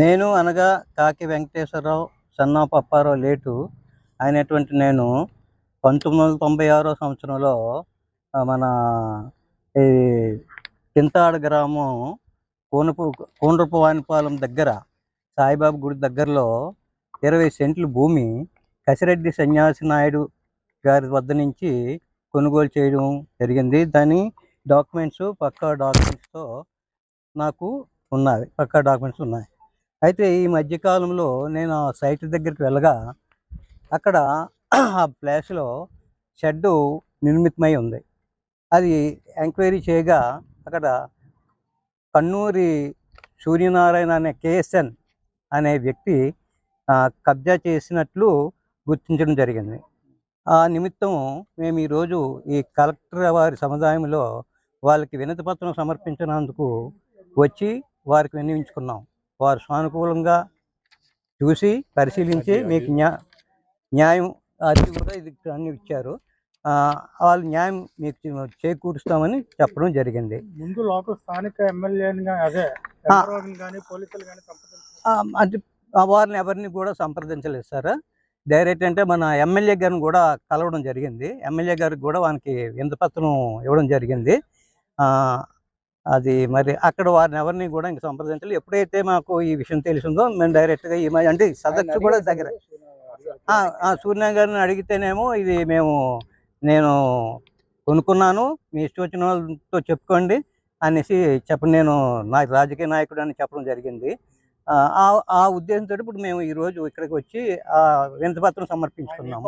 నేను అనగా కాకి వెంకటేశ్వరరావు సన్నాపు అప్పారావు లేటు అయినటువంటి నేను 1996 సంవత్సరంలో మన ఈ చింతాడ గ్రామం కోనరపు వానిపాలెం దగ్గర సాయిబాబా గుడి దగ్గరలో 20 సెంట్లు భూమి కసిరెడ్డి సన్యాసి నాయుడు గారి వద్ద నుంచి కొనుగోలు చేయడం జరిగింది. దాని డాక్యుమెంట్స్ పక్కా డాక్యుమెంట్స్తో నాకు ఉన్నాయి. అయితే ఈ మధ్యకాలంలో నేను ఆ సైట్ దగ్గరికి వెళ్ళగా అక్కడ ఆ ప్లేస్లో షెడ్డు నిర్మితమై ఉంది. అది ఎంక్వైరీ చేయగా అక్కడ కన్నూరి సూర్యనారాయణ అనే కేఎస్ఎన్ అనే వ్యక్తి కబ్జా చేసినట్లు గుర్తించడం జరిగింది. ఆ నిమిత్తం మేము ఈరోజు ఈ కలెక్టర్ వారి సముదాయంలో వాళ్ళకి వినతి పత్రం సమర్పించినందుకు వచ్చి వారికి విన్నవించుకున్నాం. వారు సానుకూలంగా చూసి పరిశీలించి మీకు న్యాయం అది కూడా ఇది అన్ని ఇచ్చారు. వాళ్ళు న్యాయం మీకు చేకూరుస్తామని చెప్పడం జరిగింది. ముందు లోకల్ స్థానిక ఎమ్మెల్యేని అదే పోలీసులు అంటే వారిని ఎవరిని కూడా సంప్రదించలేదు సార్. డైరెక్ట్ అంటే మన ఎమ్మెల్యే గారిని కూడా కలవడం జరిగింది. ఎమ్మెల్యే గారికి కూడా వానికి వినతిపత్రం ఇవ్వడం జరిగింది. అది మరి అక్కడ వారిని ఎవరిని కూడా ఇంక సంప్రదించాలి. ఎప్పుడైతే మాకు ఈ విషయం తెలిసిందో మేము డైరెక్ట్గా అంటే సదస్సు కూడా దగ్గర సూర్యనారాయణ గారిని అడిగితేనేమో ఇది నేను కొనుక్కున్నాను, మీ ఇష్టం వచ్చిన వాళ్ళతో చెప్పుకోండి అనేసి నేను రాజకీయ నాయకుడు అని చెప్పడం జరిగింది. ఆ ఉద్దేశంతో ఇప్పుడు మేము ఈరోజు ఇక్కడికి వచ్చి వినతిపత్రం సమర్పించుకున్నాము.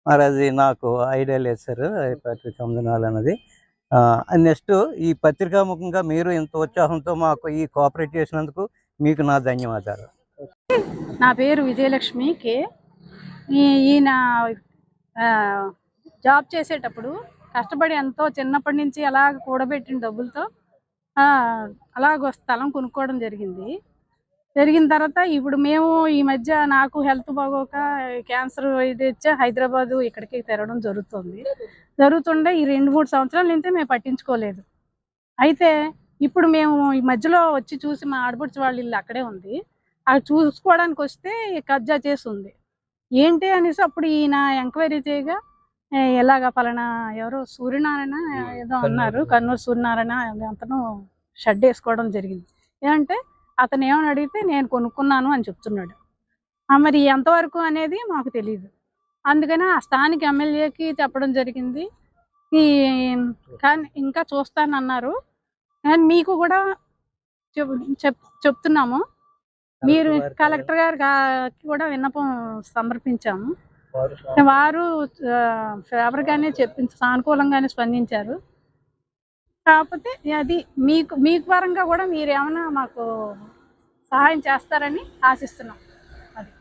మరి అది నాకు ఐడియా లేదు సార్, పార్టీ చెందినాలు అన్నది. నెక్స్ట్ ఈ పత్రికాముఖంగా మీరు ఇంత ఉత్సాహంతో మాకు ఈ కోఆపరేట్ చేసినందుకు మీకు నా ధన్యవాదాలు. నా పేరు విజయలక్ష్మి కే. ఈయన జాబ్ చేసేటప్పుడు కష్టపడి ఎంతో చిన్నప్పటి నుంచి అలా కూడబెట్టిన డబ్బులతో అలాగ స్థలం కొనుక్కోవడం జరిగిన తర్వాత ఇప్పుడు మేము ఈ మధ్య నాకు హెల్త్ బాగోక క్యాన్సర్ ఇది వచ్చి హైదరాబాదు ఇక్కడికి తిరగడం జరుగుతుండే ఈ 2-3 సంవత్సరాల నుంచి మేము పట్టించుకోలేదు. అయితే ఇప్పుడు మేము ఈ మధ్యలో వచ్చి చూసి మా ఆడపడుచు వాళ్ళ ఇల్లు అక్కడే ఉంది, అది చూసుకోవడానికి వస్తే కబ్జా చేసి ఉంది ఏంటి అనేసి అప్పుడు ఈయన ఎంక్వైరీ చేయగా ఎలాగ పలానా ఎవరో సూర్యనారాయణ ఏదో అన్నారు, కన్నూరు సూర్యనారాయణ అతను షెడ్ వేసుకోవడం జరిగింది. ఏంటంటే అతను ఏమని అడిగితే నేను కొనుక్కున్నాను అని చెప్తున్నాడు. మరి ఎంతవరకు అనేది మాకు తెలియదు. అందుకని ఆ స్థానిక ఎమ్మెల్యేకి చెప్పడం జరిగింది. కానీ ఇంకా చూస్తానన్నారు. కానీ మీకు కూడా చెప్తున్నాము, మీరు కలెక్టర్ గారికి కూడా విన్నపం సమర్పించాము. వారు ఫేవర్గానే సానుకూలంగానే స్పందించారు. కాకపోతే అది మీకు పరంగా కూడా మీరు ఏమైనా మాకు సహాయం చేస్తారని ఆశిస్తున్నాం. అది